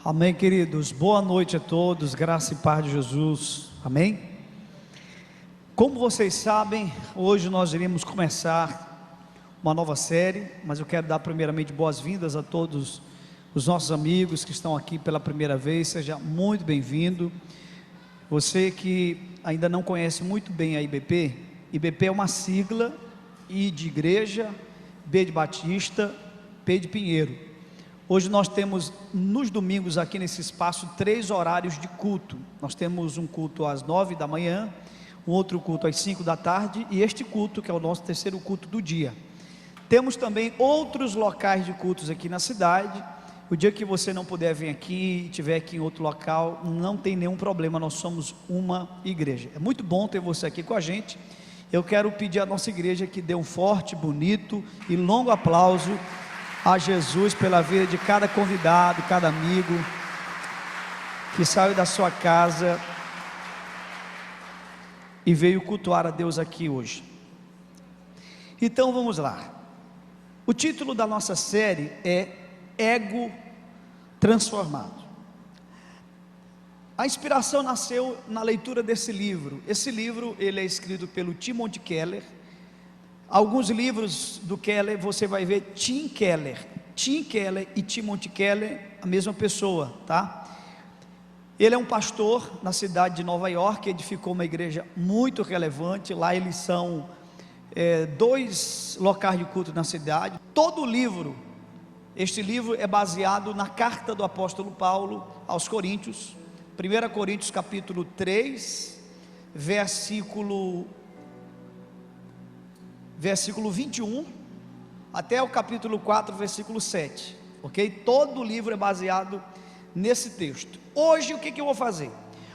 Amém, queridos. Boa noite a todos, graça e paz de Jesus. Amém. Como vocês sabem, hoje nós iremos começar uma nova série, mas eu quero dar primeiramente boas-vindas a todos os nossos amigos que estão aqui pela primeira vez. Seja muito bem-vindo. Você que ainda não conhece muito bem a IBP, IBP é uma sigla, I de igreja, B de Batista, P de Pinheiro. Hoje nós temos nos domingos aqui nesse espaço 3 horários de culto. Nós temos um culto às 9 da manhã, um outro culto às 5 da tarde e este culto que é o nosso terceiro culto do dia. Temos também outros locais de cultos aqui na cidade. O dia que você não puder vir aqui e estiver aqui em outro local, não tem nenhum problema, nós somos uma igreja. É muito bom ter você aqui com a gente. Eu quero pedir à nossa igreja que dê um forte, bonito e longo aplauso a Jesus pela vida de cada convidado, cada amigo que saiu da sua casa e veio cultuar a Deus aqui hoje. Então vamos lá. O título da nossa série é Ego Transformado. A inspiração nasceu na leitura desse livro. Esse livro ele é escrito pelo Timothy Keller. Alguns livros do Keller você vai ver Tim Keller e Timothy Keller, a mesma pessoa, tá? Ele é um pastor na cidade de Nova York, edificou uma igreja muito relevante. Lá eles são 2 locais de culto na cidade. Todo o livro, este livro é baseado na carta do apóstolo Paulo aos Coríntios, 1 Coríntios capítulo 3, versículo 21, até o capítulo 4, versículo 7, ok? Todo o livro é baseado nesse texto. Hoje o que eu vou fazer?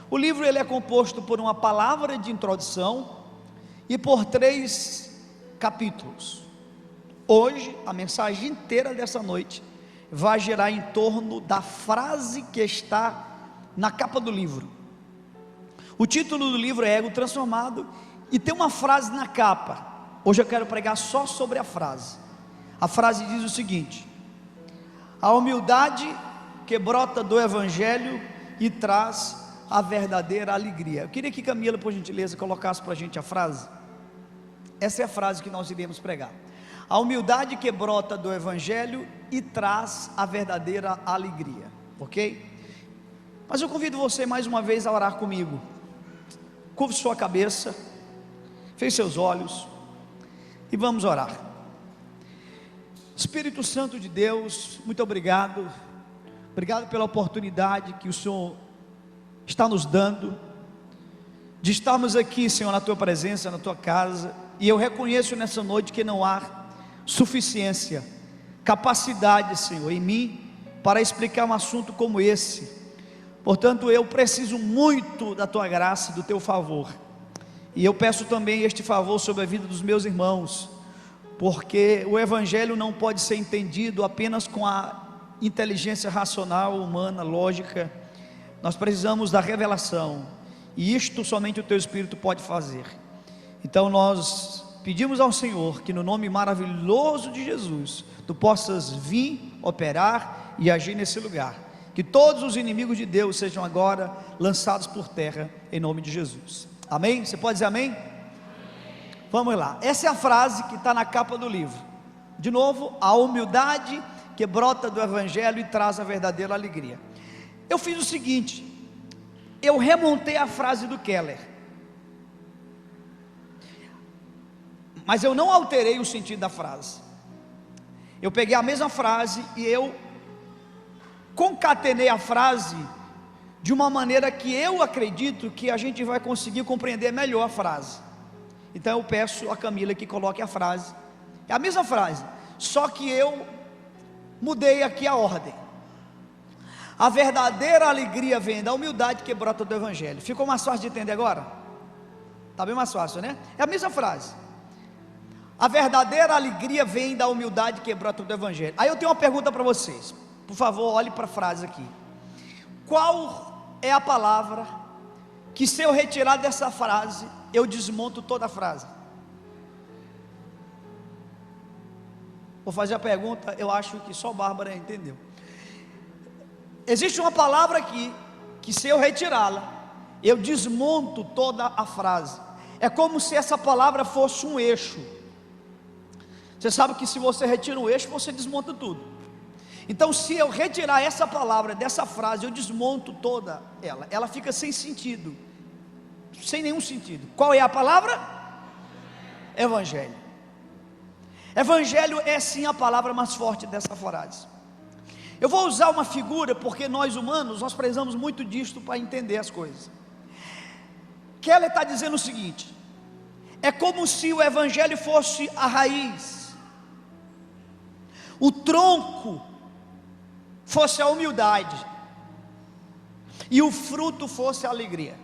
O livro ele é composto por uma palavra de introdução e por 3 capítulos. Hoje, a mensagem inteira dessa noite vai girar em torno da frase que está na capa do livro. O título do livro é Ego Transformado e tem uma frase na capa. Hoje eu quero pregar só sobre a frase. A frase diz o seguinte: a humildade que brota do Evangelho e traz a verdadeira alegria. Eu queria que Camila, por gentileza, colocasse para a gente a frase. Essa é a frase que nós iremos pregar. A humildade que brota do Evangelho e traz a verdadeira alegria, ok? Mas eu convido você mais uma vez a orar comigo. Curve sua cabeça, feche seus olhos e vamos orar. Espírito Santo de Deus, muito obrigado pela oportunidade que o Senhor está nos dando, de estarmos aqui, Senhor, na Tua presença, na Tua casa, e eu reconheço nessa noite que não há suficiência, capacidade, Senhor, em mim, para explicar um assunto como esse. Portanto, eu preciso muito da Tua graça e do Teu favor, e eu peço também este favor sobre a vida dos meus irmãos, porque o Evangelho não pode ser entendido apenas com a inteligência racional, humana, lógica. Nós precisamos da revelação, e isto somente o Teu Espírito pode fazer. Então nós pedimos ao Senhor que no nome maravilhoso de Jesus, Tu possas vir, operar e agir nesse lugar, que todos os inimigos de Deus sejam agora lançados por terra, em nome de Jesus. Amém? Você pode dizer amém? Amém. Vamos lá, essa é a frase que está na capa do livro. De novo, a humildade que brota do Evangelho e traz a verdadeira alegria. Eu fiz o seguinte, eu remontei a frase do Keller, mas eu não alterei o sentido da frase. Eu peguei a mesma frase e eu concatenei a frase de uma maneira que eu acredito que a gente vai conseguir compreender melhor a frase. Então eu peço a Camila que coloque a frase. É a mesma frase, só que eu mudei aqui a ordem. A verdadeira alegria vem da humildade que brota do Evangelho. Ficou mais fácil de entender agora? Está bem mais fácil, né? É a mesma frase. A verdadeira alegria vem da humildade que brota do Evangelho. Aí eu tenho uma pergunta para vocês. Por favor, olhe para a frase aqui. Qual é a palavra que, se eu retirar dessa frase, eu desmonto toda a frase? Vou fazer a pergunta, eu acho que só Bárbara entendeu. Existe uma palavra aqui, que se eu retirá-la, eu desmonto toda a frase. É como se essa palavra fosse um eixo. Você sabe que se você retira o eixo, você desmonta tudo. Então, se eu retirar essa palavra dessa frase, eu desmonto toda ela. Ela fica sem sentido, sem nenhum sentido. Qual é a palavra? Evangelho. Evangelho é sim a palavra mais forte dessa frase. Eu vou usar uma figura, porque nós humanos, nós precisamos muito disto para entender as coisas. Keller está dizendo o seguinte: é como se o Evangelho fosse a raiz, o tronco fosse a humildade, e o fruto fosse a alegria.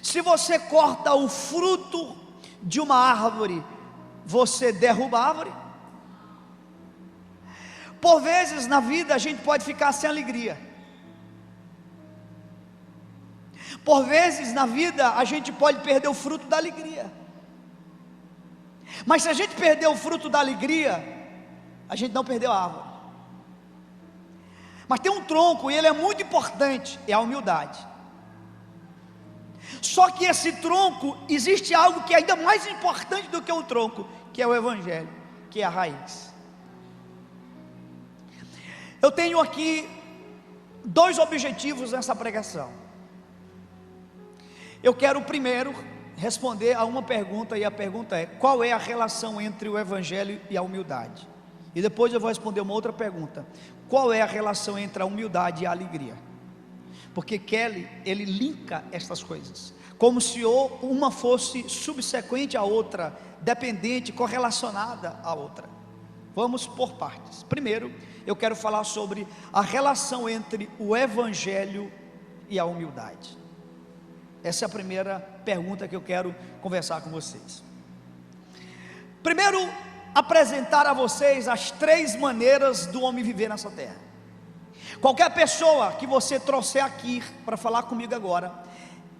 Se você corta o fruto de uma árvore, você derruba a árvore. Por vezes na vida a gente pode ficar sem alegria. Por vezes na vida a gente pode perder o fruto da alegria. Mas se a gente perder o fruto da alegria, a gente não perdeu a árvore. Mas tem um tronco, e ele é muito importante, é a humildade. Só que esse tronco, existe algo que é ainda mais importante do que o tronco, que é o Evangelho, que é a raiz. Eu tenho aqui 2 objetivos nessa pregação. Eu quero primeiro responder a uma pergunta, e a pergunta é: qual é a relação entre o Evangelho e a humildade? E depois eu vou responder uma outra pergunta: qual é a relação entre a humildade e a alegria? Porque Kelly, ele linka estas coisas, como se uma fosse subsequente à outra, dependente, correlacionada à outra. Vamos por partes. Primeiro, eu quero falar sobre a relação entre o Evangelho e a humildade. Essa é a primeira pergunta que eu quero conversar com vocês. Primeiro, apresentar a vocês as 3 maneiras do homem viver nessa terra. Qualquer pessoa que você trouxer aqui para falar comigo agora,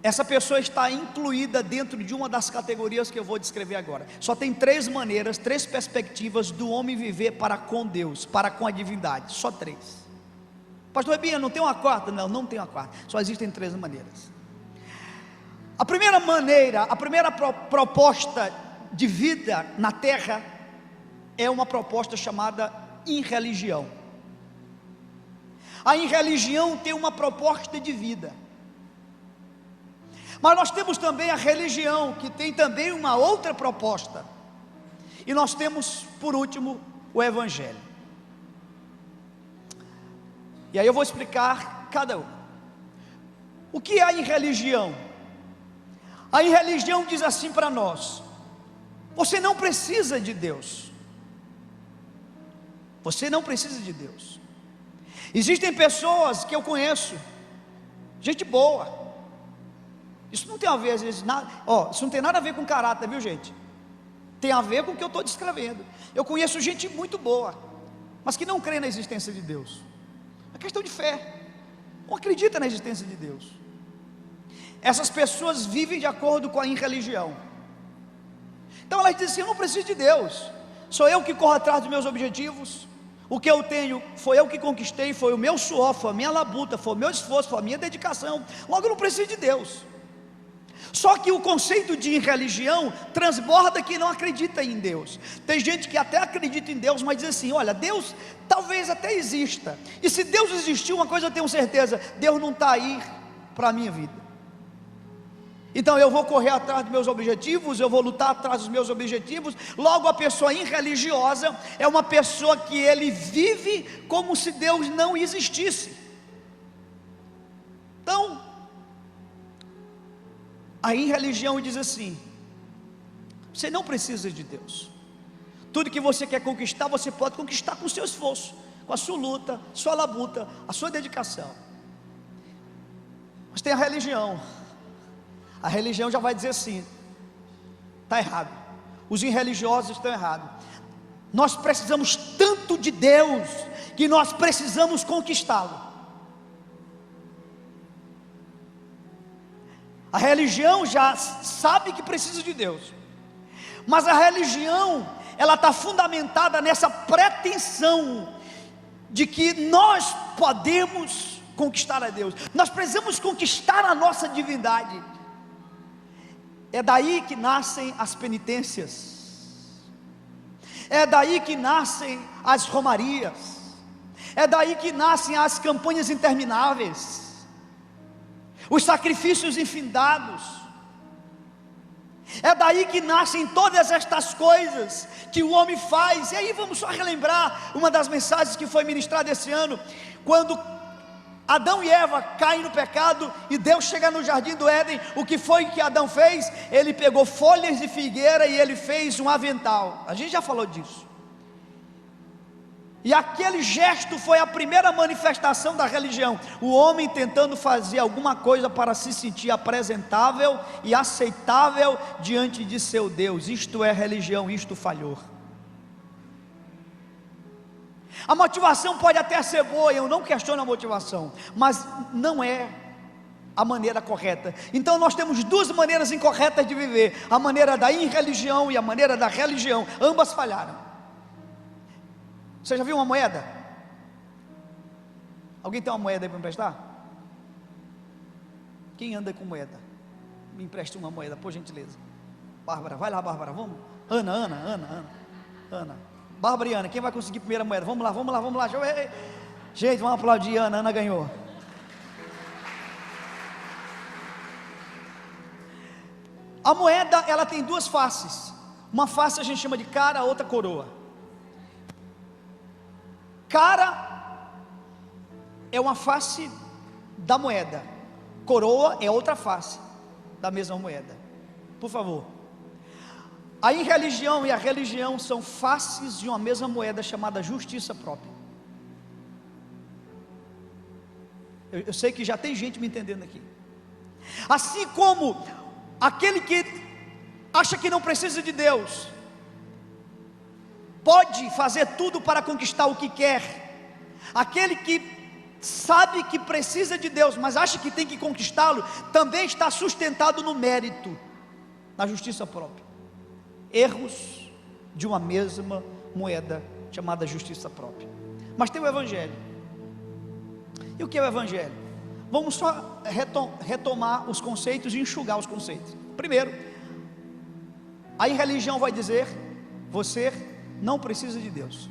essa pessoa está incluída dentro de uma das categorias que eu vou descrever agora. Só tem 3 maneiras, 3 perspectivas do homem viver para com Deus, para com a divindade. Só 3. Pastor Rebinha, não tem uma quarta? Não, não tem uma quarta. Só existem 3 maneiras. A primeira maneira, a primeira proposta de vida na terra é uma proposta chamada irreligião. A irreligião tem uma proposta de vida. Mas nós temos também a religião, que tem também uma outra proposta. E nós temos, por último, o Evangelho. E aí eu vou explicar cada um. O que é a irreligião? A irreligião diz assim para nós: você não precisa de Deus. Você não precisa de Deus. Existem pessoas que eu conheço, gente boa. Isso não tem a ver, às vezes, nada, isso não tem nada a ver com caráter, viu, gente? Tem a ver com o que eu estou descrevendo. Eu conheço gente muito boa, mas que não crê na existência de Deus. É questão de fé, não acredita na existência de Deus. Essas pessoas vivem de acordo com a irreligião. Então elas dizem assim: eu não preciso de Deus, sou eu que corro atrás dos meus objetivos. O que eu tenho foi eu que conquistei, foi o meu suor, foi a minha labuta, foi o meu esforço, foi a minha dedicação. Logo eu não preciso de Deus. Só que o conceito de irreligião transborda que não acredita em Deus. Tem gente que até acredita em Deus, mas diz assim: olha, Deus talvez até exista, e se Deus existiu, uma coisa eu tenho certeza: Deus não está aí para a minha vida. Então eu vou correr atrás dos meus objetivos, eu vou lutar atrás dos meus objetivos. Logo, a pessoa irreligiosa é uma pessoa que ele vive como se Deus não existisse. Então, a irreligião diz assim: você não precisa de Deus. Tudo que você quer conquistar, você pode conquistar com o seu esforço, com a sua luta, sua labuta, a sua dedicação. Mas tem a religião. A religião já vai dizer assim: está errado, os irreligiosos estão errados. Nós precisamos tanto de Deus que nós precisamos conquistá-lo. A religião já sabe que precisa de Deus, mas a religião, ela está fundamentada nessa pretensão de que nós podemos conquistar a Deus. Nós precisamos conquistar a nossa divindade. É daí que nascem as penitências, é daí que nascem as romarias, é daí que nascem as campanhas intermináveis, os sacrifícios infindados. É daí que nascem todas estas coisas que o homem faz. E aí vamos só relembrar uma das mensagens que foi ministrada esse ano, quando Adão e Eva caem no pecado e Deus chega no jardim do Éden. O que foi que Adão fez? Ele pegou folhas de figueira e ele fez um avental. A gente já falou disso. E aquele gesto foi a primeira manifestação da religião, o homem tentando fazer alguma coisa para se sentir apresentável e aceitável diante de seu Deus. Isto é religião, isto falhou. A motivação pode até ser boa, eu não questiono a motivação, mas não é a maneira correta. Então nós temos duas maneiras incorretas de viver: a maneira da irreligião e a maneira da religião. Ambas falharam. Você já viu uma moeda? Alguém tem uma moeda aí para me emprestar? Quem anda com moeda? Me empreste uma moeda, por gentileza. Bárbara, vai lá, Bárbara, vamos. Ana. Bárbara e Ana, quem vai conseguir a primeira moeda? Vamos lá. Deixa eu ver. Gente, vamos aplaudir a Ana. Ana ganhou. A moeda, ela tem duas faces. Uma face a gente chama de cara, a outra coroa. Cara é uma face da moeda, coroa é outra face da mesma moeda. Por favor. A irreligião e a religião são faces de uma mesma moeda chamada justiça própria. Eu sei que já tem gente me entendendo aqui. Assim como aquele que acha que não precisa de Deus pode fazer tudo para conquistar o que quer, aquele que sabe que precisa de Deus, mas acha que tem que conquistá-lo, também está sustentado no mérito, na justiça própria. Erros de uma mesma moeda chamada justiça própria. Mas tem o Evangelho. E o que é o Evangelho? Vamos só retomar os conceitos e enxugar os conceitos. Primeiro, a irreligião vai dizer: você não precisa de Deus.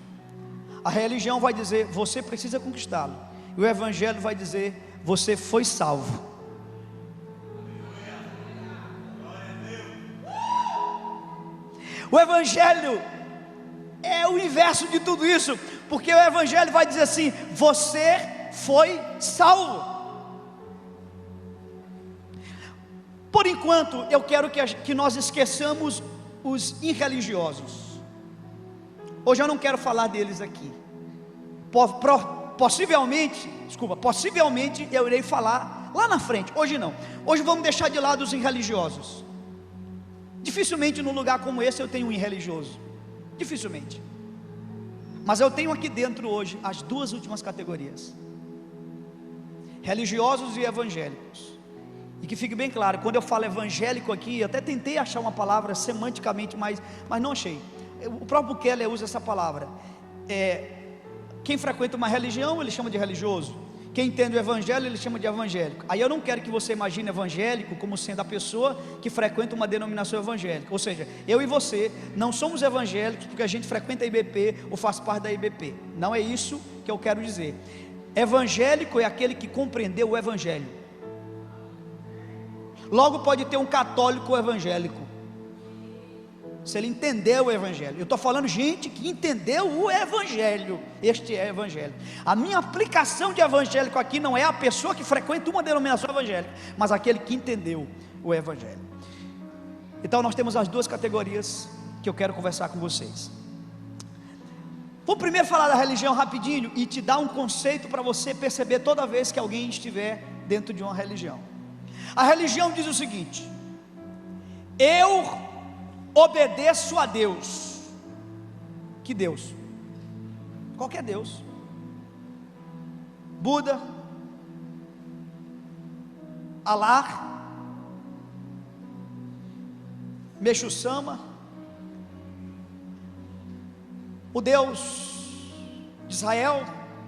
A religião vai dizer: você precisa conquistá-lo. E o Evangelho vai dizer: você foi salvo. O Evangelho é o inverso de tudo isso, porque o Evangelho vai dizer assim: você foi salvo. Por enquanto, eu quero que nós esqueçamos os irreligiosos. Hoje eu não quero falar deles aqui. Possivelmente eu irei falar lá na frente. Hoje não. Hoje vamos deixar de lado os irreligiosos. Dificilmente num lugar como esse eu tenho um irreligioso. Dificilmente. Mas eu tenho aqui dentro hoje as duas últimas categorias: religiosos e evangélicos. E que fique bem claro, quando eu falo evangélico aqui, eu até tentei achar uma palavra semanticamente, mas não achei. O próprio Keller usa essa palavra. Quem frequenta uma religião, ele chama de religioso. Quem entende o evangelho, ele chama de evangélico. Aí eu não quero que você imagine evangélico como sendo a pessoa que frequenta uma denominação evangélica. Ou seja, eu e você não somos evangélicos porque a gente frequenta a IBP ou faz parte da IBP. Não é isso que eu quero dizer. Evangélico é aquele que compreendeu o evangelho. Logo pode ter um católico evangélico, se ele entendeu o evangelho. Eu estou falando gente que entendeu o evangelho. Este é o evangelho. A minha aplicação de evangélico aqui não é a pessoa que frequenta uma denominação evangélica, mas aquele que entendeu o evangelho. Então nós temos as duas categorias que eu quero conversar com vocês. Vou primeiro falar da religião rapidinho e te dar um conceito para você perceber toda vez que alguém estiver dentro de uma religião. A religião diz o seguinte: eu obedeço a Deus. Que Deus? Qualquer Deus. Buda, Alá, Meixo Sama, o Deus de Israel,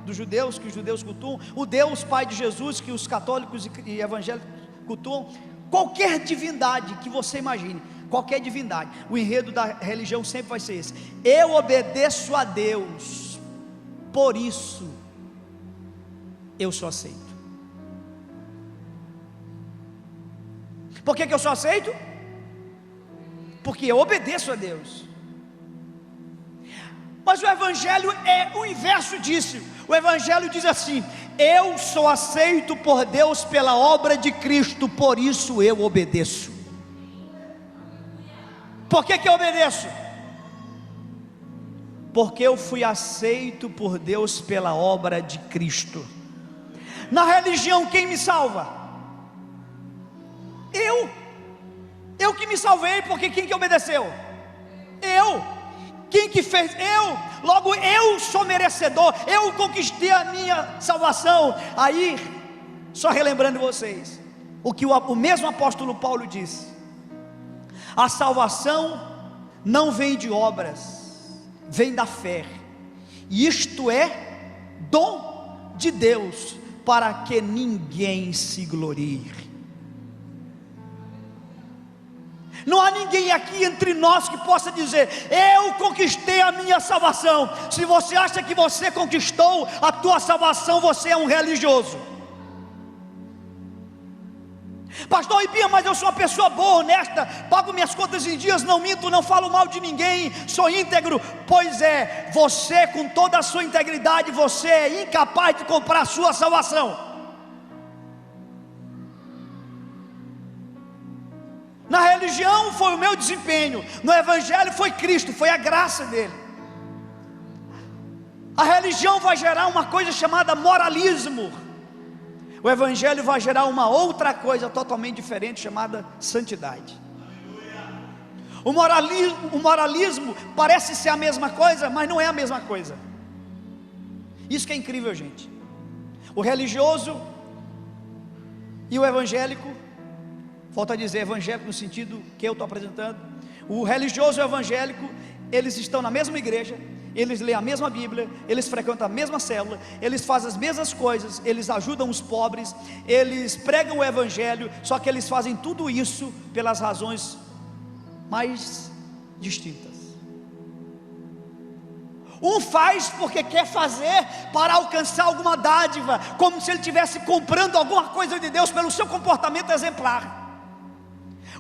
dos judeus, que os judeus cultuam, o Deus Pai de Jesus, que os católicos e evangélicos cultuam, qualquer divindade que você imagine, qualquer divindade, o enredo da religião sempre vai ser esse: eu obedeço a Deus, por isso eu sou aceito. Por que eu sou aceito? Porque eu obedeço a Deus. Mas o Evangelho é o inverso disso. O Evangelho diz assim: eu sou aceito por Deus pela obra de Cristo, por isso eu obedeço. Por que eu obedeço? Porque eu fui aceito por Deus pela obra de Cristo. Na religião, quem me salva? Eu que me salvei, porque quem que obedeceu? Eu. Quem que fez? Eu. Logo eu sou merecedor, eu conquistei a minha salvação. Aí, só relembrando vocês, o que o mesmo apóstolo Paulo disse: a salvação não vem de obras, vem da fé. E isto é dom de Deus, para que ninguém se glorie. Não há ninguém aqui entre nós que possa dizer: eu conquistei a minha salvação. Se você acha que você conquistou a tua salvação, você é um religioso. Pastor Ibinha, mas eu sou uma pessoa boa, honesta, pago minhas contas em dias, não minto, não falo mal de ninguém, sou íntegro. Pois é, você com toda a sua integridade, você é incapaz de comprar a sua salvação. Na religião foi o meu desempenho, no Evangelho foi Cristo, foi a graça dele. A religião vai gerar uma coisa chamada moralismo, o Evangelho vai gerar uma outra coisa totalmente diferente, chamada santidade. O moralismo parece ser a mesma coisa, mas não é a mesma coisa. Isso que é incrível, gente. O religioso e o evangélico, volto a dizer, evangélico no sentido que eu estou apresentando, o religioso e o evangélico, eles estão na mesma igreja, eles leem a mesma Bíblia, eles frequentam a mesma célula, eles fazem as mesmas coisas, eles ajudam os pobres, eles pregam o evangelho, só que eles fazem tudo isso pelas razões mais distintas. Um faz porque quer fazer para alcançar alguma dádiva, como se ele estivesse comprando alguma coisa de Deus pelo seu comportamento exemplar.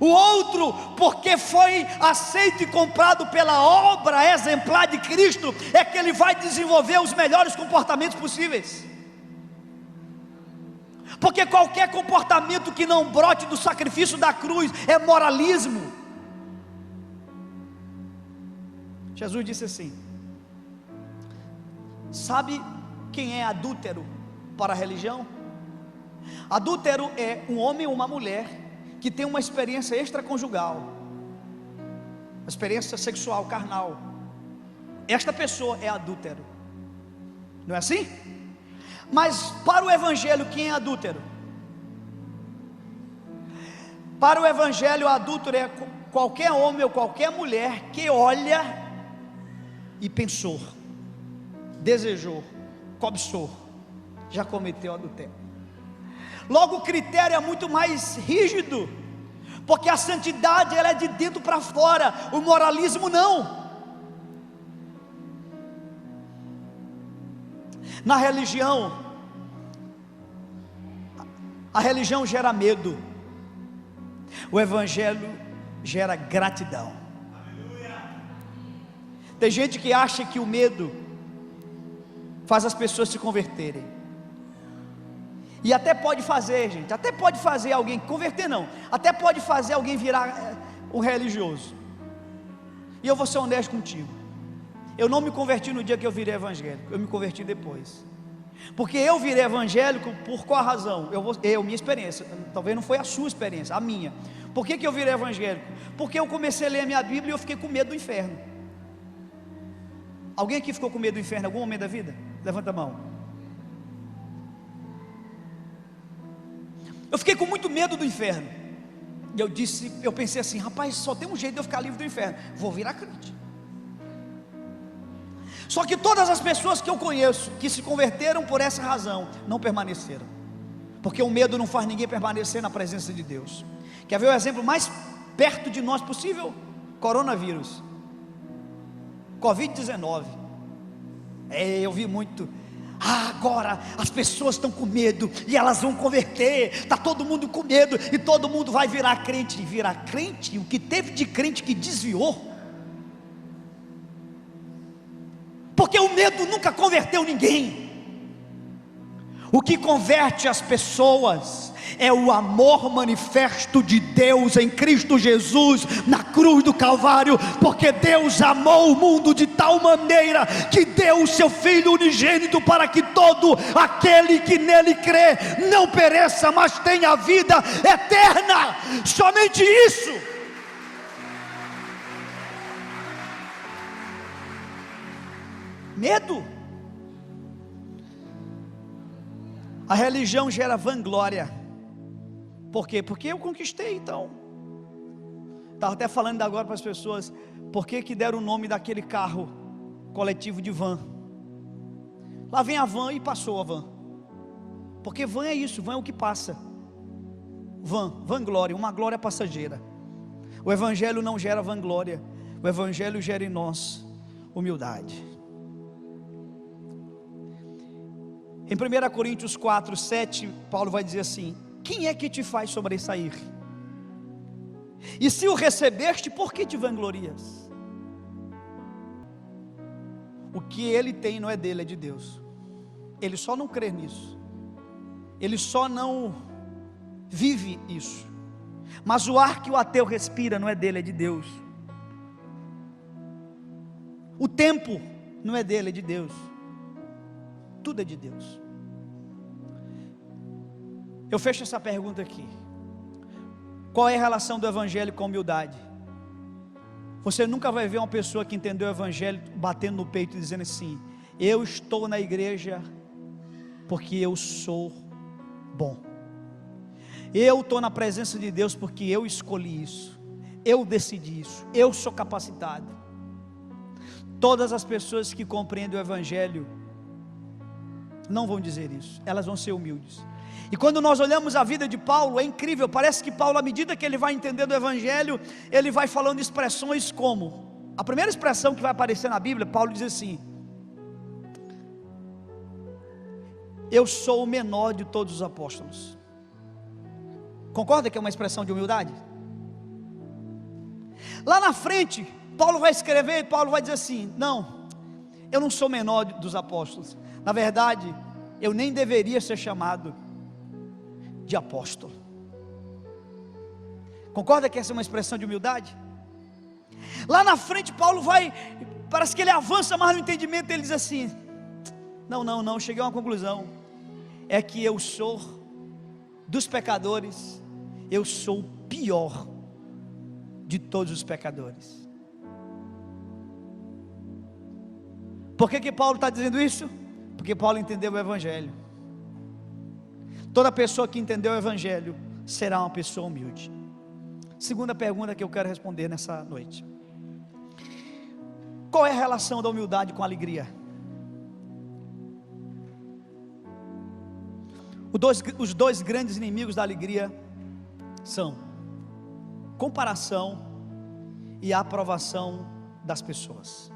O outro porque foi aceito e comprado pela obra exemplar de Cristo, é que ele vai desenvolver os melhores comportamentos possíveis. Porque qualquer comportamento que não brote do sacrifício da cruz é moralismo. Jesus disse assim: sabe quem é adúltero para a religião? Adúltero é um homem ou uma mulher que tem uma experiência extraconjugal, uma experiência sexual, carnal. Esta pessoa é adúltero, não é assim? Mas para o evangelho, quem é adúltero? Para o evangelho, adúltero é qualquer homem ou qualquer mulher que olha e pensou, desejou, cobiçou, já cometeu adultério. Logo o critério é muito mais rígido, porque a santidade ela é de dentro para fora, o moralismo não. Na religião, a religião gera medo, o evangelho gera gratidão. Tem gente que acha que o medo faz as pessoas se converterem. E até pode fazer, gente, até pode fazer alguém converter, não, até pode fazer alguém virar um religioso. E eu vou ser honesto contigo, eu não me converti no dia que eu virei evangélico, eu me converti depois. Porque eu virei evangélico por qual razão? Minha experiência, talvez não foi a sua experiência, a minha. Por que eu virei evangélico? Porque eu comecei a ler a minha Bíblia e eu fiquei com medo do inferno. Alguém aqui ficou com medo do inferno em algum momento da vida? Levanta a mão. Eu fiquei com muito medo do inferno. E eu pensei assim: rapaz, só tem um jeito de eu ficar livre do inferno, vou virar crente. Só que todas as pessoas que eu conheço, que se converteram por essa razão, não permaneceram, porque o medo não faz ninguém permanecer na presença de Deus. Quer ver o exemplo mais perto de nós possível? Coronavírus, Covid-19. Eu vi muito. Agora as pessoas estão com medo e elas vão converter. Está todo mundo com medo e todo mundo vai virar crente. E virar crente, o que teve de crente que desviou? Porque o medo nunca converteu ninguém. O que converte as pessoas é o amor manifesto de Deus em Cristo Jesus, na cruz do Calvário. Porque Deus amou o mundo de tal maneira, que deu o seu Filho unigênito, para que todo aquele que nele crê, não pereça, mas tenha vida eterna. Somente isso. Medo. A religião gera vanglória. Por quê? Porque eu conquistei. Então, estava até falando agora para as pessoas, por que deram o nome daquele carro coletivo de van? Lá vem a van e passou a van. Porque van é isso, van é o que passa. Vanglória, uma glória passageira. O evangelho não gera vanglória, o evangelho gera em nós humildade. Em 1 Coríntios 4, 7, Paulo vai dizer assim: quem é que te faz sobressair? E se o recebeste, por que te vanglorias? O que ele tem não é dele, é de Deus. Ele só não crê nisso, ele só não vive isso. Mas o ar que o ateu respira não é dele, é de Deus. O tempo não é dele, é de Deus. Tudo é de Deus. Eu fecho essa pergunta aqui: qual é a relação do evangelho com a humildade? Você nunca vai ver uma pessoa que entendeu o evangelho batendo no peito e dizendo assim: eu estou na igreja porque eu sou bom, eu estou na presença de Deus porque eu escolhi isso, eu decidi isso, eu sou capacitado. Todas as pessoas que compreendem o evangelho não vão dizer isso, elas vão ser humildes. E quando nós olhamos a vida de Paulo, é incrível, parece que Paulo, à medida que ele vai entendendo o evangelho, ele vai falando expressões como, a primeira expressão que vai aparecer na Bíblia, Paulo diz assim: eu sou o menor de todos os apóstolos. Concorda que é uma expressão de humildade? Lá na frente, Paulo vai escrever, Paulo vai dizer assim: não, eu não sou o menor dos apóstolos. Na verdade, eu nem deveria ser chamado de apóstolo. Concorda que essa é uma expressão de humildade? Lá na frente, Paulo vai, parece que ele avança mais no entendimento. Ele diz assim: não, cheguei a uma conclusão, é que eu sou dos pecadores, eu sou o pior de todos os pecadores. Por que Paulo está dizendo isso? Porque Paulo entendeu o evangelho. Toda pessoa que entendeu o evangelho será uma pessoa humilde. Segunda pergunta que eu quero responder nessa noite: qual é a relação da humildade com a alegria? Os dois grandes inimigos da alegria são comparação e a aprovação das pessoas.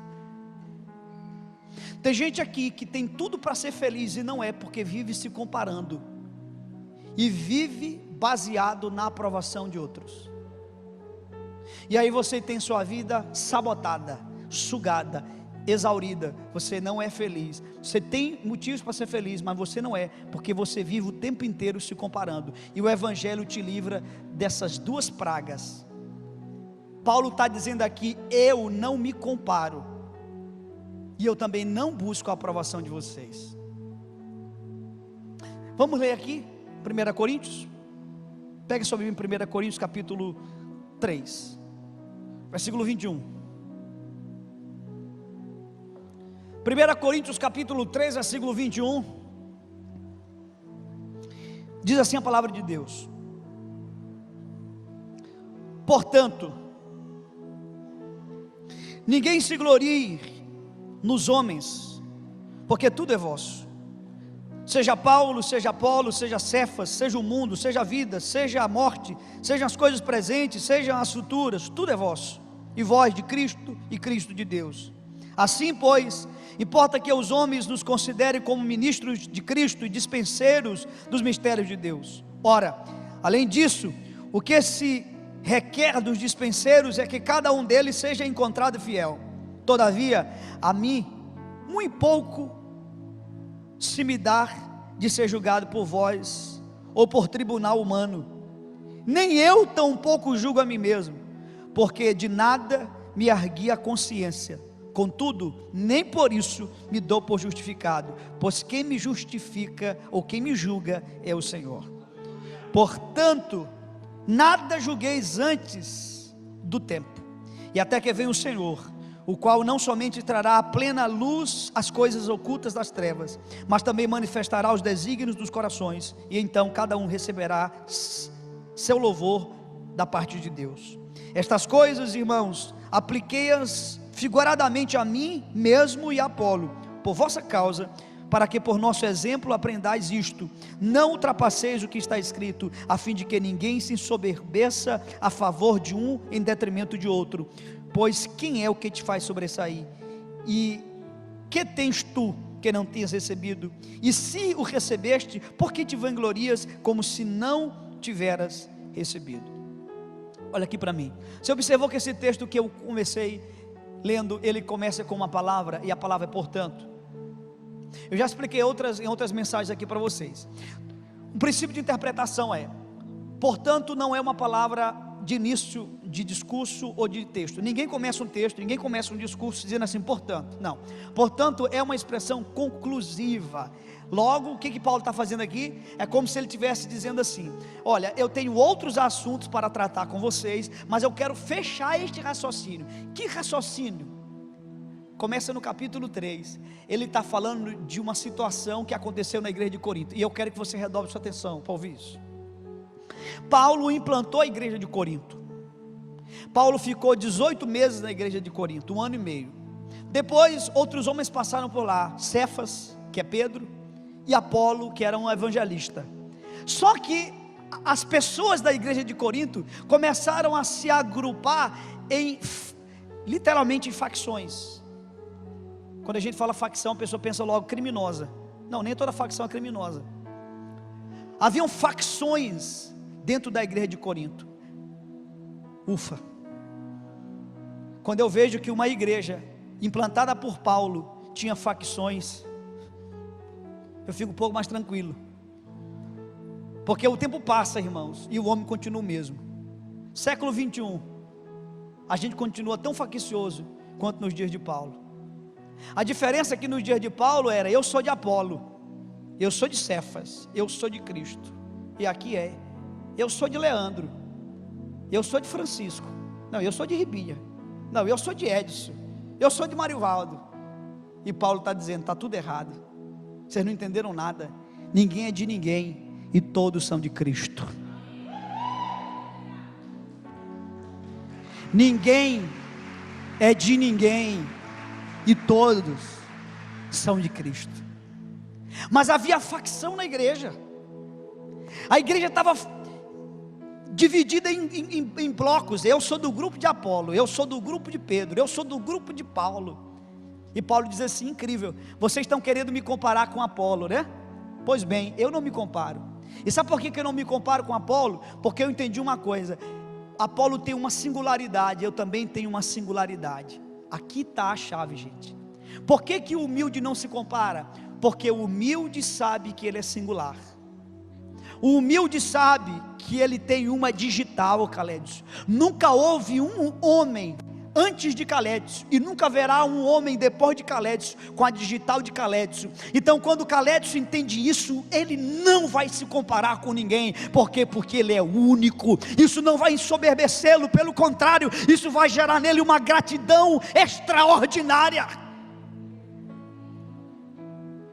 Tem gente aqui que tem tudo para ser feliz e não é, porque vive se comparando e vive baseado na aprovação de outros. E aí você tem sua vida sabotada, sugada, exaurida. Você não é feliz. Você tem motivos para ser feliz, mas você não é, porque você vive o tempo inteiro se comparando. E o evangelho te livra dessas duas pragas. Paulo está dizendo aqui: eu não me comparo, e eu também não busco a aprovação de vocês. Vamos ler aqui 1 Coríntios. Pega sua Bíblia em 1 Coríntios capítulo 3, versículo 21. 1 Coríntios capítulo 3, versículo 21. Diz assim a palavra de Deus: portanto, ninguém se glorie nos homens, porque tudo é vosso. Seja Paulo, seja Apolo, seja Cefas, seja o mundo, seja a vida, seja a morte, sejam as coisas presentes, sejam as futuras, tudo é vosso, e vós de Cristo, e Cristo de Deus. Assim, pois, importa que os homens nos considerem como ministros de Cristo e dispenseiros dos mistérios de Deus. Ora, além disso, o que se requer dos dispenseiros é que cada um deles seja encontrado fiel. Todavia, a mim, muito pouco se me dá de ser julgado por vós, ou por tribunal humano. Nem eu tampouco julgo a mim mesmo, porque de nada me arguia a consciência. Contudo, nem por isso me dou por justificado, pois quem me justifica, ou quem me julga, é o Senhor. Portanto, nada julgueis antes do tempo, e até que venha o Senhor, o qual não somente trará à plena luz as coisas ocultas das trevas, mas também manifestará os desígnios dos corações, e então cada um receberá seu louvor da parte de Deus. Estas coisas, irmãos, apliquei-as figuradamente a mim mesmo e a Apolo, por vossa causa, para que por nosso exemplo aprendais isto: não ultrapasseis o que está escrito, a fim de que ninguém se ensoberbeça a favor de um em detrimento de outro. Pois quem é o que te faz sobressair? E que tens tu que não tenhas recebido? E se o recebeste, por que te vanglorias como se não tiveras recebido? Olha aqui para mim. Você observou que esse texto que eu comecei lendo, ele começa com uma palavra, e a palavra é portanto. Eu já expliquei em outras mensagens aqui para vocês. O princípio de interpretação é: portanto, não é uma palavra de início de discurso ou de texto. Ninguém começa um texto, ninguém começa um discurso dizendo assim, portanto. Não, portanto é uma expressão conclusiva. Logo, o que Paulo está fazendo aqui? É como se ele estivesse dizendo assim: olha, eu tenho outros assuntos para tratar com vocês, mas eu quero fechar este raciocínio. Que raciocínio? Começa no capítulo 3, ele está falando de uma situação que aconteceu na igreja de Corinto, e eu quero que você redobre sua atenção para ouvir isso. Paulo implantou a igreja de Corinto. Paulo ficou 18 meses na igreja de Corinto, 1 ano e meio. Depois outros homens passaram por lá, Cefas, que é Pedro, e Apolo, que era um evangelista. Só que as pessoas da igreja de Corinto começaram a se agrupar literalmente em facções. Quando a gente fala facção, a pessoa pensa logo criminosa. Não, nem toda facção é criminosa. Haviam facções dentro da igreja de Corinto. Ufa! Quando eu vejo que uma igreja implantada por Paulo tinha facções, eu fico um pouco mais tranquilo, porque o tempo passa, irmãos, e o homem continua o mesmo. Século 21, a gente continua tão faccioso quanto nos dias de Paulo. A diferença é que nos dias de Paulo era: eu sou de Apolo, eu sou de Cefas, eu sou de Cristo. E aqui é: eu sou de Leandro, eu sou de Francisco, não, eu sou de Ribinha, não, eu sou de Edson, eu sou de Marivaldo. E Paulo está dizendo: está tudo errado, vocês não entenderam nada, ninguém é de ninguém, e todos são de Cristo. Ninguém é de ninguém, e todos são de Cristo. Mas havia facção na igreja. A igreja estava dividida em blocos. Eu sou do grupo de Apolo, eu sou do grupo de Pedro, eu sou do grupo de Paulo. E Paulo diz assim: incrível, vocês estão querendo me comparar com Apolo, né? Pois bem, eu não me comparo. E sabe por que eu não me comparo com Apolo? Porque eu entendi uma coisa: Apolo tem uma singularidade, eu também tenho uma singularidade. Aqui está a chave, gente. Por que o humilde não se compara? Porque o humilde sabe que ele é singular. O humilde sabe que ele tem uma digital, Calédios. Nunca houve um homem antes de Calédios, e nunca haverá um homem depois de Calédios com a digital de Calédios. Então, quando Calédios entende isso, ele não vai se comparar com ninguém. Por quê? Porque ele é único. Isso não vai ensoberbecê-lo, pelo contrário, isso vai gerar nele uma gratidão extraordinária.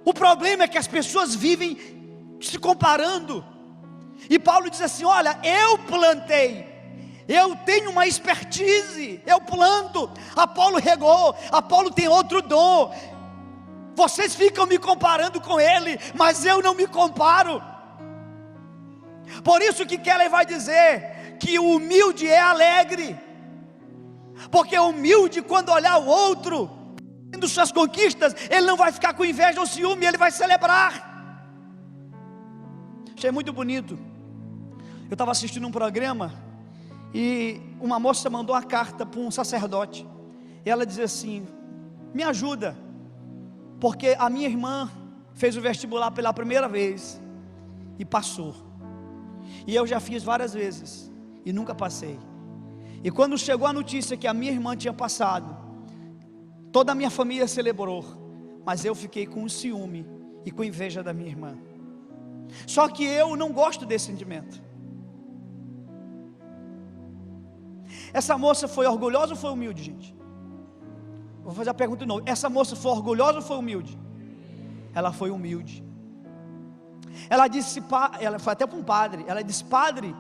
O problema é que as pessoas vivem se comparando. E Paulo diz assim: olha, eu plantei, Eu tenho uma expertise, eu planto, Apolo regou, Apolo tem outro dom. Vocês ficam me comparando com ele, mas eu não me comparo. Por isso que Keller vai dizer que o humilde é alegre, porque o humilde, quando olhar o outro tendo suas conquistas, ele não vai ficar com inveja ou ciúme, ele vai celebrar. Achei muito bonito. Eu estava assistindo um programa e uma moça mandou uma carta para um sacerdote, e ela dizia assim: me ajuda, porque a minha irmã fez o vestibular pela primeira vez e passou, e eu já fiz várias vezes e nunca passei. E quando chegou a notícia que a minha irmã tinha passado, toda a minha família celebrou, mas eu fiquei com ciúme e com inveja da minha irmã. Só que eu não gosto desse sentimento. Essa moça foi orgulhosa ou foi humilde, gente? Vou fazer a pergunta de novo. Essa moça foi orgulhosa ou foi humilde? Ela foi humilde. Ela disse, ela foi até para um padre, ela disse: padre,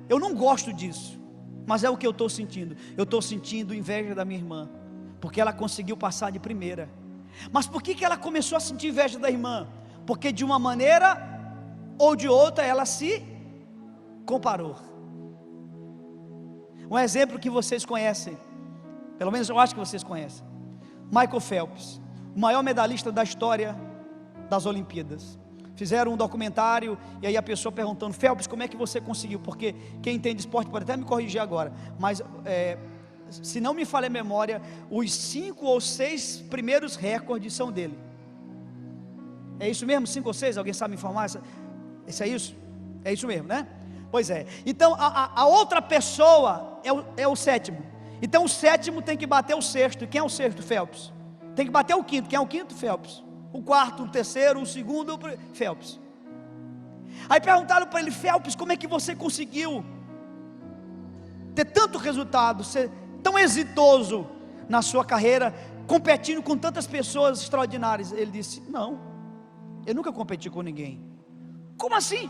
eu não gosto disso, mas é o que eu estou sentindo. Eu estou sentindo inveja da minha irmã, porque ela conseguiu passar de primeira. Mas por que ela começou a sentir inveja da irmã? Porque de uma maneira ou de outra ela se comparou. Um exemplo que vocês conhecem, pelo menos eu acho que vocês conhecem: Michael Phelps, o maior medalhista da história das Olimpíadas. Fizeram um documentário, e aí a pessoa perguntando: Phelps, como é que você conseguiu? Porque quem entende esporte pode até me corrigir agora, mas se não me falha a memória, os 5 ou 6 primeiros recordes são dele. É isso mesmo? 5 ou 6? Alguém sabe me informar? Isso é isso? É isso mesmo, né? Pois é. Então a outra pessoa é o sétimo. Então o sétimo tem que bater o sexto. Quem é o sexto? Phelps. Tem que bater o quinto. Quem é o quinto? Phelps. O quarto, o terceiro, o segundo, Phelps. Aí perguntaram para ele: Phelps, como é que você conseguiu ter tanto resultado, ser tão exitoso na sua carreira, competindo com tantas pessoas extraordinárias? Ele disse: não, eu nunca competi com ninguém. Como assim?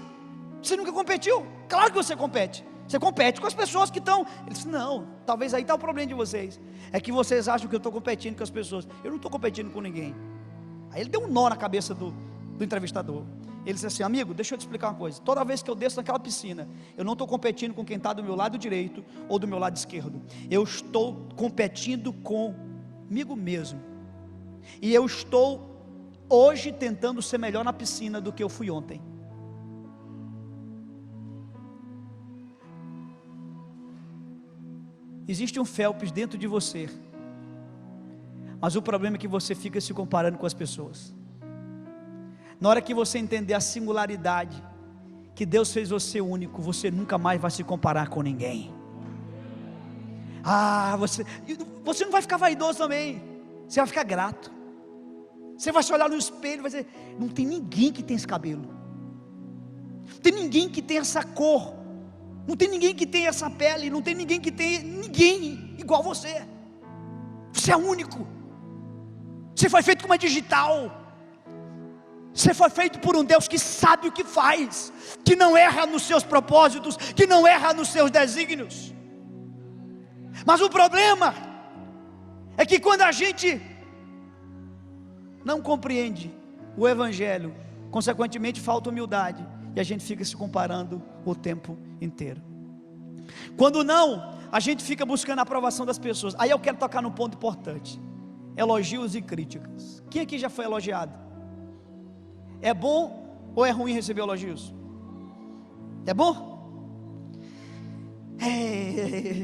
Você nunca competiu? Claro que você compete. Você compete com as pessoas que estão. Ele disse: não, talvez aí está o problema de vocês. É que vocês acham que eu estou competindo com as pessoas. Eu não estou competindo com ninguém. Aí ele deu um nó na cabeça do entrevistador. Ele disse assim: amigo, deixa eu te explicar uma coisa. Toda vez que eu desço naquela piscina, eu não estou competindo com quem está do meu lado direito ou do meu lado esquerdo. Eu estou competindo comigo mesmo. E eu estou hoje tentando ser melhor na piscina do que eu fui ontem. Existe um Phelps dentro de você, mas o problema é que você fica se comparando com as pessoas. Na hora que você entender a singularidade, que Deus fez você único, você nunca mais vai se comparar com ninguém. Você não vai ficar vaidoso também, você vai ficar grato. Você vai se olhar no espelho e vai dizer: não tem ninguém que tem esse cabelo, não tem ninguém que tem essa cor, não tem ninguém que tem essa pele, não tem ninguém que tem ninguém igual você. Você é único. Você foi feito com uma digital. Você foi feito por um Deus que sabe o que faz, que não erra nos seus propósitos, que não erra nos seus desígnios. Mas o problema é que quando a gente não compreende o Evangelho, consequentemente falta humildade, e a gente fica se comparando o tempo inteiro. Quando não, a gente fica buscando a aprovação das pessoas. Aí eu quero tocar num ponto importante: elogios e críticas. Quem aqui já foi elogiado? É bom ou é ruim receber elogios? É bom?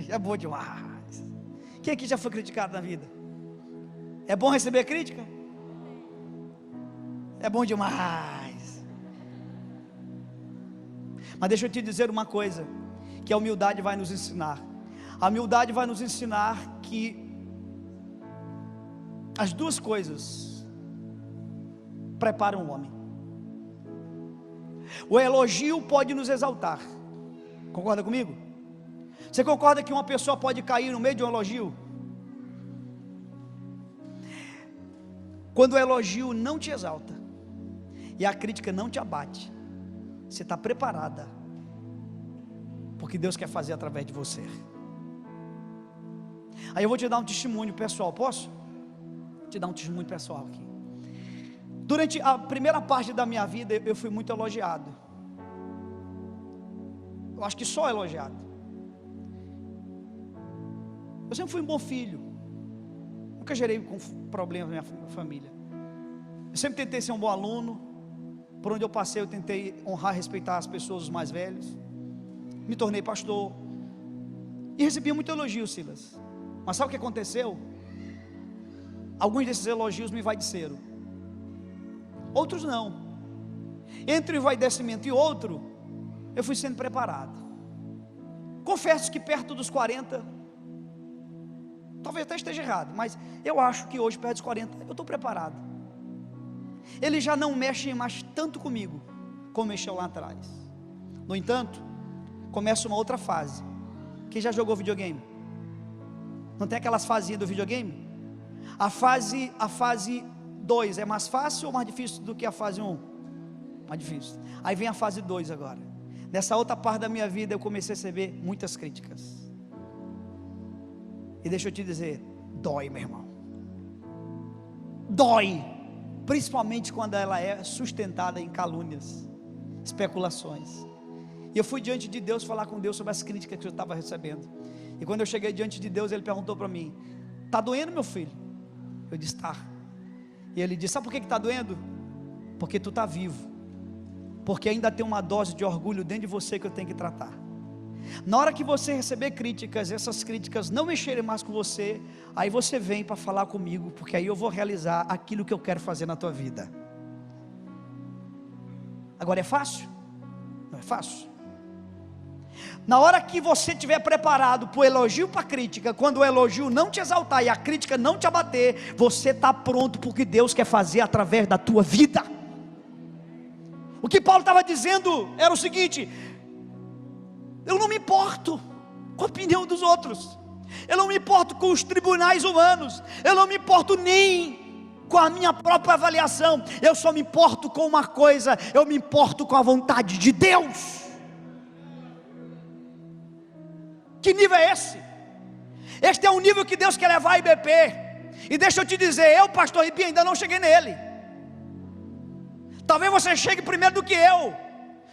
É bom demais. Quem aqui já foi criticado na vida? É bom receber crítica? É bom demais. Mas deixa eu te dizer uma coisa, que a humildade vai nos ensinar. A humildade vai nos ensinar que as duas coisas preparam o homem. O elogio pode nos exaltar. Concorda comigo? Você concorda que uma pessoa pode cair no meio de um elogio? Quando o elogio não te exalta e a crítica não te abate, você está preparada porque Deus quer fazer através de você. Aí eu vou te dar um testemunho pessoal, posso? Te dar um testemunho pessoal aqui. Durante a primeira parte da minha vida, eu fui muito elogiado. Eu acho que só elogiado. Eu sempre fui um bom filho. Nunca gerei problemas na minha família. Eu sempre tentei ser um bom aluno. Por onde eu passei, eu tentei honrar e respeitar as pessoas, os mais velhos. Me tornei pastor. E recebia muito elogio, Silas. Mas sabe o que aconteceu? Alguns desses elogios me envaideceram, outros não. Entre o envaidecimento e outro, eu fui sendo preparado. Confesso que perto dos 40, talvez até esteja errado, mas eu acho que hoje, perto dos 40, eu estou preparado. Ele já não mexe mais tanto comigo, como mexeu lá atrás. No entanto, começa uma outra fase. Quem já jogou videogame? Não tem aquelas fases do videogame? A fase 2 é mais fácil ou mais difícil do que a fase 1? Mais difícil. Aí vem a fase 2 agora. Nessa outra parte da minha vida eu comecei a receber muitas críticas. E deixa eu te dizer, dói, meu irmão. Dói. Principalmente quando ela é sustentada em calúnias, especulações. E eu fui diante de Deus falar com Deus sobre as críticas que eu estava recebendo. E quando eu cheguei diante de Deus, Ele perguntou para mim: está doendo, meu filho? Eu disse: está. E Ele disse: sabe por que está doendo? Porque tu está vivo. Porque ainda tem uma dose de orgulho dentro de você que eu tenho que tratar. Na hora que você receber críticas, essas críticas não mexerem mais com você, aí você vem para falar comigo, porque aí eu vou realizar aquilo que eu quero fazer na tua vida. Agora é fácil? Não é fácil. Na hora que você estiver preparado para o elogio, para a crítica, quando o elogio não te exaltar e a crítica não te abater, você está pronto para o que Deus quer fazer através da tua vida. O que Paulo estava dizendo era o seguinte: eu não me importo com a opinião dos outros, eu não me importo com os tribunais humanos, eu não me importo nem com a minha própria avaliação, eu só me importo com uma coisa: eu me importo com a vontade de Deus. Que nível é esse? Este é um nível que Deus quer levar a IBP. E deixa eu te dizer, eu, pastor Ripi, ainda não cheguei nele. Talvez você chegue primeiro do que eu.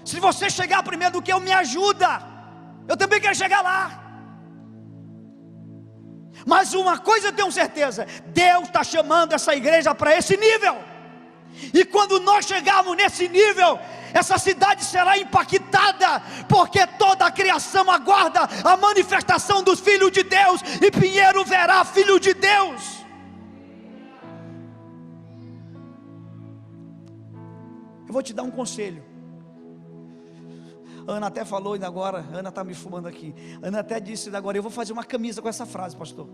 Se você chegar primeiro do que eu, me ajuda. Eu também quero chegar lá. Mas uma coisa eu tenho certeza: Deus está chamando essa igreja para esse nível. E quando nós chegarmos nesse nível, essa cidade será impactada, porque toda a criação aguarda a manifestação dos filhos de Deus, e Pinheiro verá filho de Deus. Eu vou te dar um conselho. Ana até falou ainda agora, Ana está me fumando aqui. Ana até disse ainda agora: eu vou fazer uma camisa com essa frase, pastor.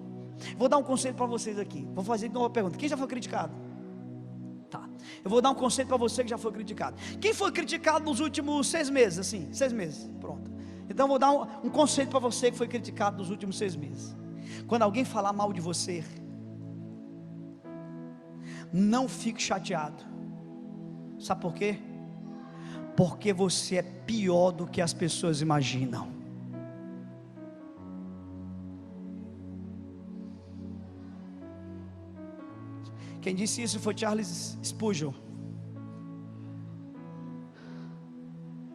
Vou dar um conselho para vocês aqui. Vou fazer uma pergunta: quem já foi criticado? Tá. Eu vou dar um conselho para você que já foi criticado. Quem foi criticado nos últimos 6 meses? Assim, 6 meses, pronto. Então eu vou dar um conselho para você que foi criticado nos últimos 6 meses. Quando alguém falar mal de você, não fique chateado. Sabe por quê? Porque você é pior do que as pessoas imaginam. Quem disse isso foi Charles Spurgeon.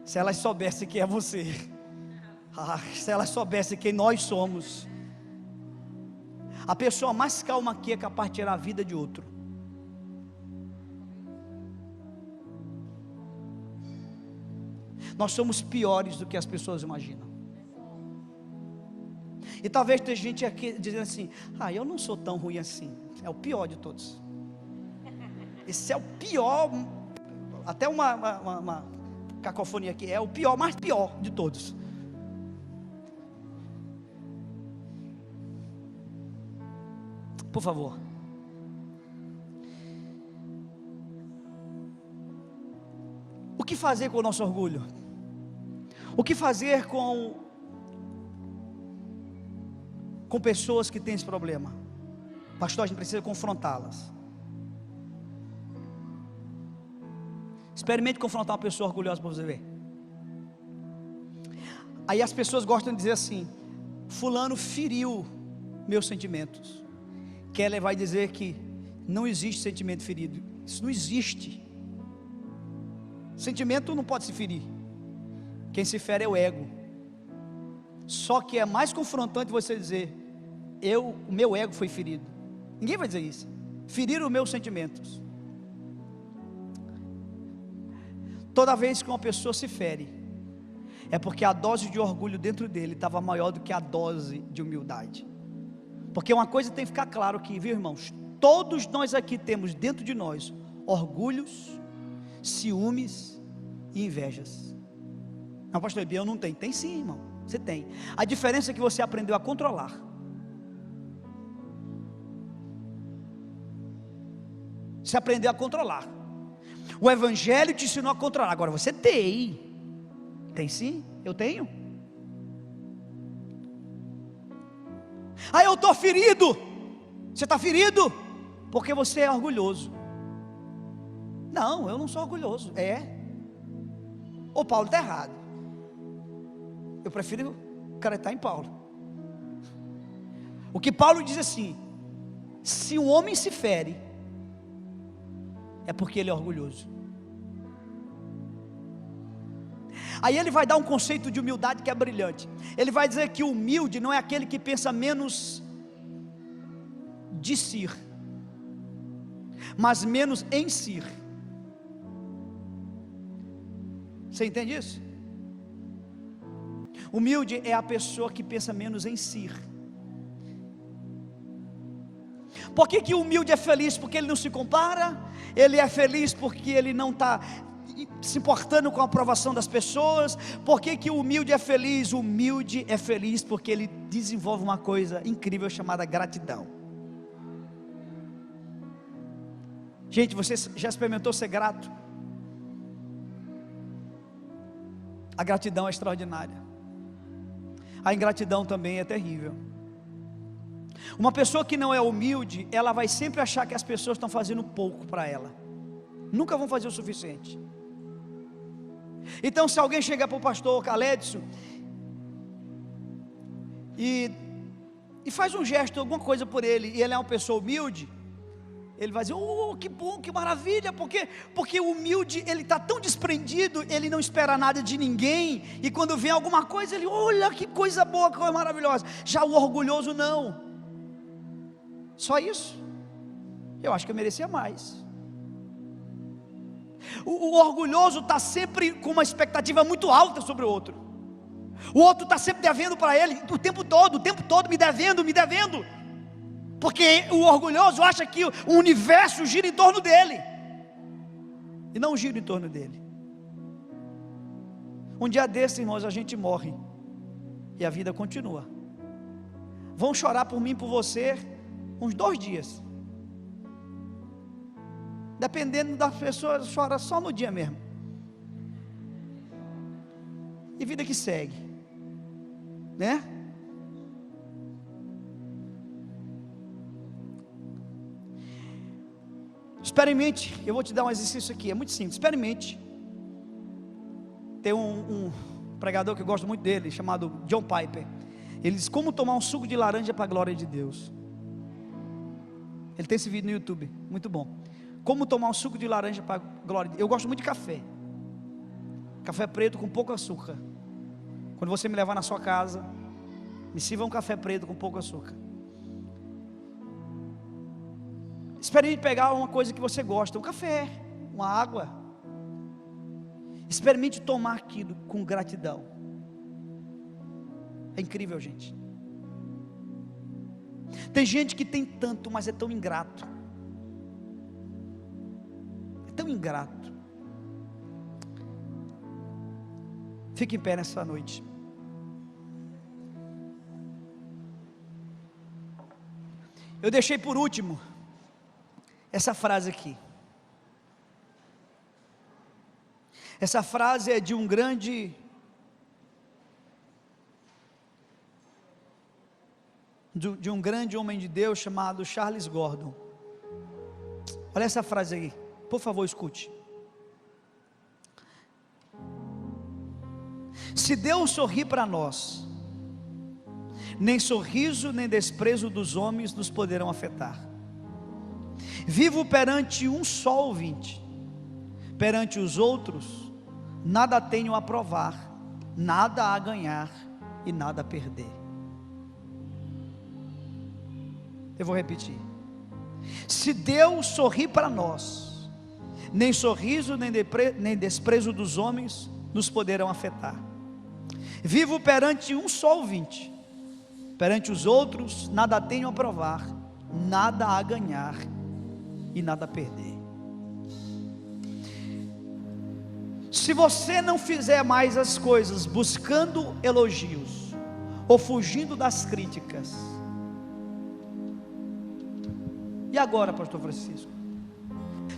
Se elas soubessem quem é você, se elas soubessem quem nós somos. A pessoa mais calma aqui é capaz de tirar a vida de outro. Nós somos piores do que as pessoas imaginam. E talvez tenha gente aqui dizendo assim: eu não sou tão ruim assim. É o pior de todos. Esse é o pior. Até uma cacofonia aqui. É o pior, mais pior de todos. Por favor. O que fazer com o nosso orgulho? O que fazer com pessoas que têm esse problema? Pastor, a gente precisa confrontá-las. Experimente confrontar uma pessoa orgulhosa para você ver. Aí as pessoas gostam de dizer assim: fulano feriu meus sentimentos. Keller vai dizer que não existe sentimento ferido. Isso não existe. Sentimento não pode se ferir. Quem se fere é o ego. Só que é mais confrontante você dizer: o meu ego foi ferido. Ninguém vai dizer isso. Ferir os meus sentimentos. Toda vez que uma pessoa se fere, é porque a dose de orgulho dentro dele estava maior do que a dose de humildade. Porque uma coisa tem que ficar claro aqui, viu, irmãos? Todos nós aqui temos dentro de nós orgulhos, ciúmes e invejas. Não, pastor Ebiel, não tem. Tem sim, irmão, você tem. A diferença é que você aprendeu a controlar. Você aprendeu a controlar. O evangelho te ensinou a controlar. Agora você tem sim, eu tenho. Eu estou ferido. Você está ferido porque você é orgulhoso. Não, eu não sou orgulhoso. O Paulo está errado. Eu prefiro acreditar em Paulo. O que Paulo diz assim: se um homem se fere, é porque ele é orgulhoso. Aí ele vai dar um conceito de humildade que é brilhante. Ele vai dizer que o humilde não é aquele que pensa menos de si, mas menos em si. Você entende isso? Humilde é a pessoa que pensa menos em si. Por que o humilde é feliz? Porque ele não se compara. Ele é feliz porque ele não está se importando com a aprovação das pessoas. Por que o humilde é feliz? O humilde é feliz porque ele desenvolve uma coisa incrível chamada gratidão. Gente, você já experimentou ser grato? A gratidão é extraordinária. A ingratidão também é terrível. Uma pessoa que não é humilde, ela vai sempre achar que as pessoas estão fazendo pouco para ela, nunca vão fazer o suficiente. Então, se alguém chegar para o pastor Caledson e faz um gesto, alguma coisa por ele, e ele é uma pessoa humilde, ele vai dizer: oh, que bom, que maravilha. Porque o humilde, ele está tão desprendido, ele não espera nada de ninguém, e quando vem alguma coisa, ele: olha que coisa boa, que coisa maravilhosa. Já o orgulhoso não. Só isso? Eu acho que eu merecia mais. O orgulhoso está sempre com uma expectativa muito alta sobre o outro. O outro está sempre devendo para ele, o tempo todo, me devendo. Porque o orgulhoso acha que o universo gira em torno dele, e não gira em torno dele. Um dia desses, irmãos, a gente morre, e a vida continua. Vão chorar por mim, por você, uns 2 dias. Dependendo das pessoas, chora só no dia mesmo. E vida que segue, né? Experimente. Eu vou te dar um exercício aqui, é muito simples. Experimente. Tem um pregador que eu gosto muito dele, chamado John Piper. Ele diz: como tomar um suco de laranja para a glória de Deus. Ele tem esse vídeo no YouTube, muito bom. Como tomar um suco de laranja para a glória de Deus. Eu gosto muito de café. Café preto com pouco açúcar. Quando você me levar na sua casa, me sirva um café preto com pouco açúcar. Experimente pegar uma coisa que você gosta, um café, uma água. Experimente tomar aquilo com gratidão. É incrível, gente. Tem gente que tem tanto, mas é tão ingrato. É tão ingrato. Fique em pé nessa noite. Eu deixei por último essa frase aqui. Essa frase é de um grande homem de Deus chamado Charles Gordon. Olha essa frase aí, por favor, escute. Se Deus sorri para nós, nem sorriso nem desprezo dos homens nos poderão afetar. Vivo perante um só ouvinte, perante os outros nada tenho a provar, nada a ganhar e nada a perder. Eu vou repetir. Se Deus sorri para nós, nem sorriso nem desprezo dos homens nos poderão afetar. Vivo perante um só ouvinte, perante os outros nada tenho a provar, nada a ganhar e nada a perder. Se você não fizer mais as coisas buscando elogios ou fugindo das críticas, e agora, pastor Francisco?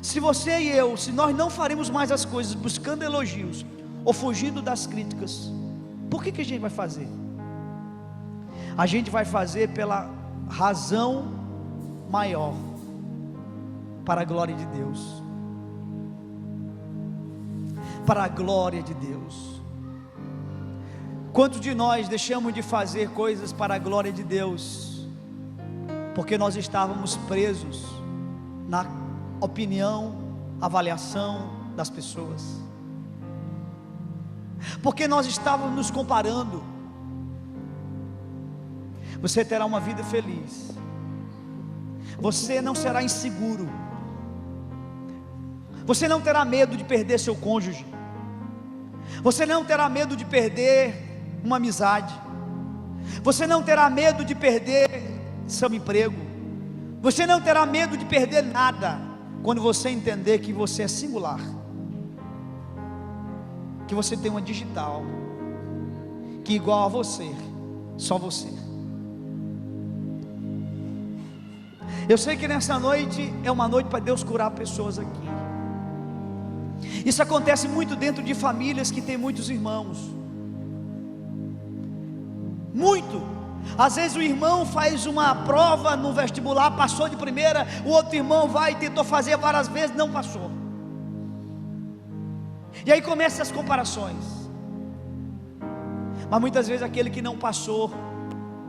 Se você e eu, se nós não faremos mais as coisas buscando elogios ou fugindo das críticas, por que a gente vai fazer? A gente vai fazer pela razão maior, para a glória de Deus. Para a glória de Deus. Quantos de nós deixamos de fazer coisas para a glória de Deus porque nós estávamos presos na opinião, avaliação das pessoas, porque nós estávamos nos comparando? Você terá uma vida feliz, você não será inseguro, você não terá medo de perder seu cônjuge, você não terá medo de perder uma amizade, você não terá medo de perder seu emprego, você não terá medo de perder nada, quando você entender que você é singular, que você tem uma digital, que igual a você, só você. Eu sei que nessa noite é uma noite para Deus curar pessoas aqui. Isso acontece muito dentro de famílias que tem muitos irmãos. Muito. Às vezes o irmão faz uma prova no vestibular, passou de primeira, o outro irmão vai e tentou fazer várias vezes, não passou. E aí começam as comparações. Mas muitas vezes aquele que não passou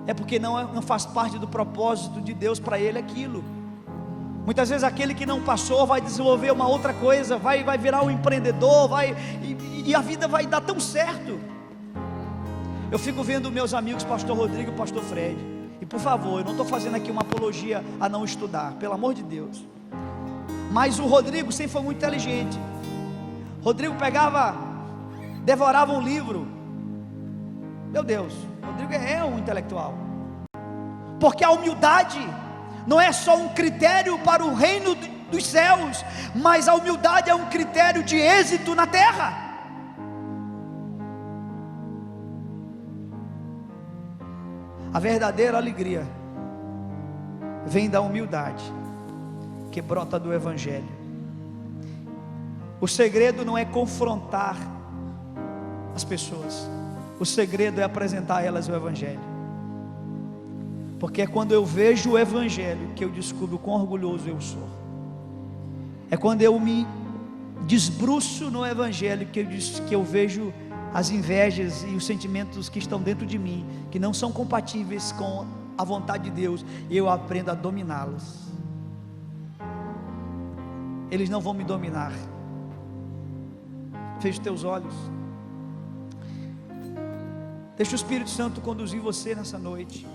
é porque não faz parte do propósito de Deus para ele aquilo. Muitas vezes aquele que não passou vai desenvolver uma outra coisa, vai virar um empreendedor, e a vida vai dar tão certo. Eu fico vendo meus amigos pastor Rodrigo e pastor Fred, e por favor, eu não estou fazendo aqui uma apologia a não estudar, pelo amor de Deus, mas o Rodrigo sempre foi muito inteligente. Rodrigo devorava um livro. Meu Deus, Rodrigo é um intelectual, porque a humildade não é só um critério para o reino dos céus, mas a humildade é um critério de êxito na terra. A verdadeira alegria vem da humildade que brota do Evangelho. O segredo não é confrontar as pessoas, o segredo é apresentar a elas o Evangelho, porque é quando eu vejo o Evangelho que eu descubro quão orgulhoso eu sou. É quando eu me desbruço no Evangelho que eu vejo as invejas e os sentimentos que estão dentro de mim, que não são compatíveis com a vontade de Deus, e eu aprendo a dominá-los. Eles não vão me dominar. Feche os teus olhos. Deixa o Espírito Santo conduzir você nessa noite.